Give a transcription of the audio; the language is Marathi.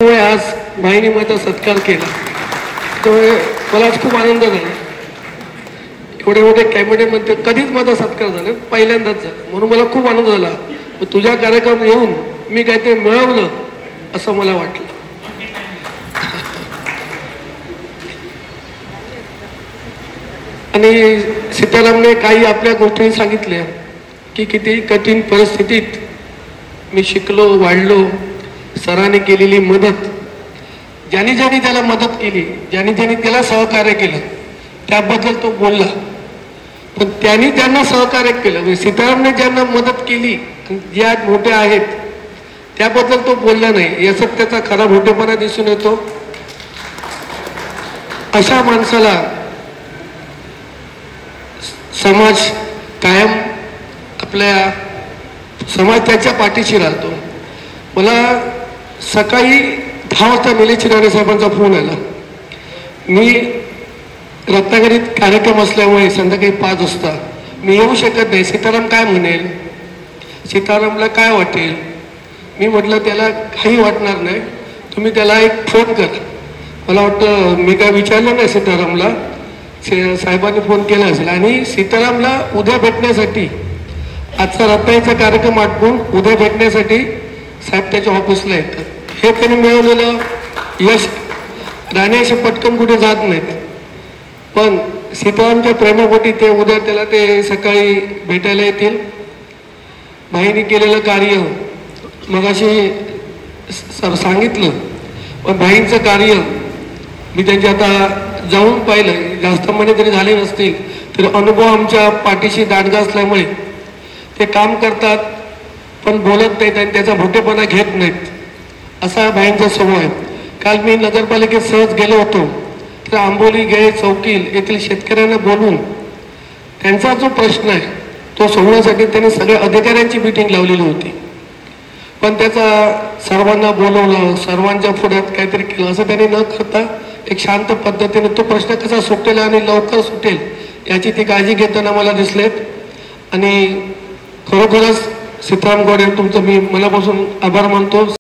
आज माईने माझा सत्कार केला त्यामुळे मला आज खूप आनंद झाला. एवढे मोठे कॅबिनेटमध्ये कधीच माझा सत्कार झाला, पहिल्यांदाच झाला, म्हणून मला खूप आनंद झाला. तुझ्या कार्यक्रम येऊन मी काहीतरी मिळवलं असं मला वाटलं. आणि सीतारामने काही आपल्या गोष्टी सांगितल्या की किती कठीण परिस्थितीत मी शिकलो, वाढलो. सरांनी केलेली मदत, ज्यांनी ज्यांनी त्याला मदत केली, ज्यांनी ज्यांनी त्याला सहकार्य केलं त्याबद्दल तो बोलला. पण त्यांनी ज्यांना सहकार्य केलं, सीतारामने ज्यांना मदत केली, ज्या मोठे आहेत त्याबद्दल तो बोलला नाही. याचा त्याचा खरा मोठेपणा दिसून येतो. अशा माणसाला समाज कायम आपल्या समाज त्याच्या पाठीशी राहतो. मला सकाळी 10 वाजता निलेश राणे साहेबांचा फोन आला. मी रत्नागिरीत कार्यक्रम असल्यामुळे संध्याकाळी 5 वाजता मी येऊ शकत नाही. सीताराम काय म्हणेल, सीतारामला काय वाटेल. मी म्हटलं त्याला काही वाटणार नाही, तुम्ही त्याला एक फोन कर. मला वाटतं मी काय विचारलं नाही सीतारामला, साहेबांनी फोन केला असेल. आणि सीतारामला उद्या भेटण्यासाठी, आजचा रत्नागिरीचा कार्यक्रम आटपून उद्या भेटण्यासाठी साहेब त्याच्या ऑफिसला येतात. हे त्यांनी मिळवलेलं यश राणे असे पटकन कुठे जात नाहीत. पण सीतारामच्या प्रेमापोटी ते उद्या त्याला ते सकाळी भेटायला येतील. भाईने केलेलं कार्य मग असे सांगितलं, पण भाईंचं कार्य मी त्यांच्या आता जाऊन पाहिलं. जास्त महिने जरी झाले नसतील तरी अनुभव आमच्या पाठीशी दांडगा असल्यामुळे ते काम करतात पण बोलत नाहीत आणि त्याचा मोठेपणा घेत नाहीत. असा भाईंचा स्वभाव आहे. काल मी नगरपालिकेत सहज गेलो होतो तर आंबोली, गेळे, चौकील येथील शेतकऱ्यांना बोलून त्यांचा जो प्रश्न आहे तो सोडवण्यासाठी त्यांनी सगळ्या अधिकाऱ्यांची मीटिंग लावलेली होती. पण त्याचा सर्वांना बोलवलं, सर्वांच्या पुढ्यात काहीतरी केलं असं त्यांनी न करता एक शांत पद्धतीने तो प्रश्न कसा सुटेल आणि लवकर सुटेल याची ती काळजी घेताना मला दिसलेत. आणि खरोखरच सीताराम गौडे तुमचं मी मनापासून आभार मानतो.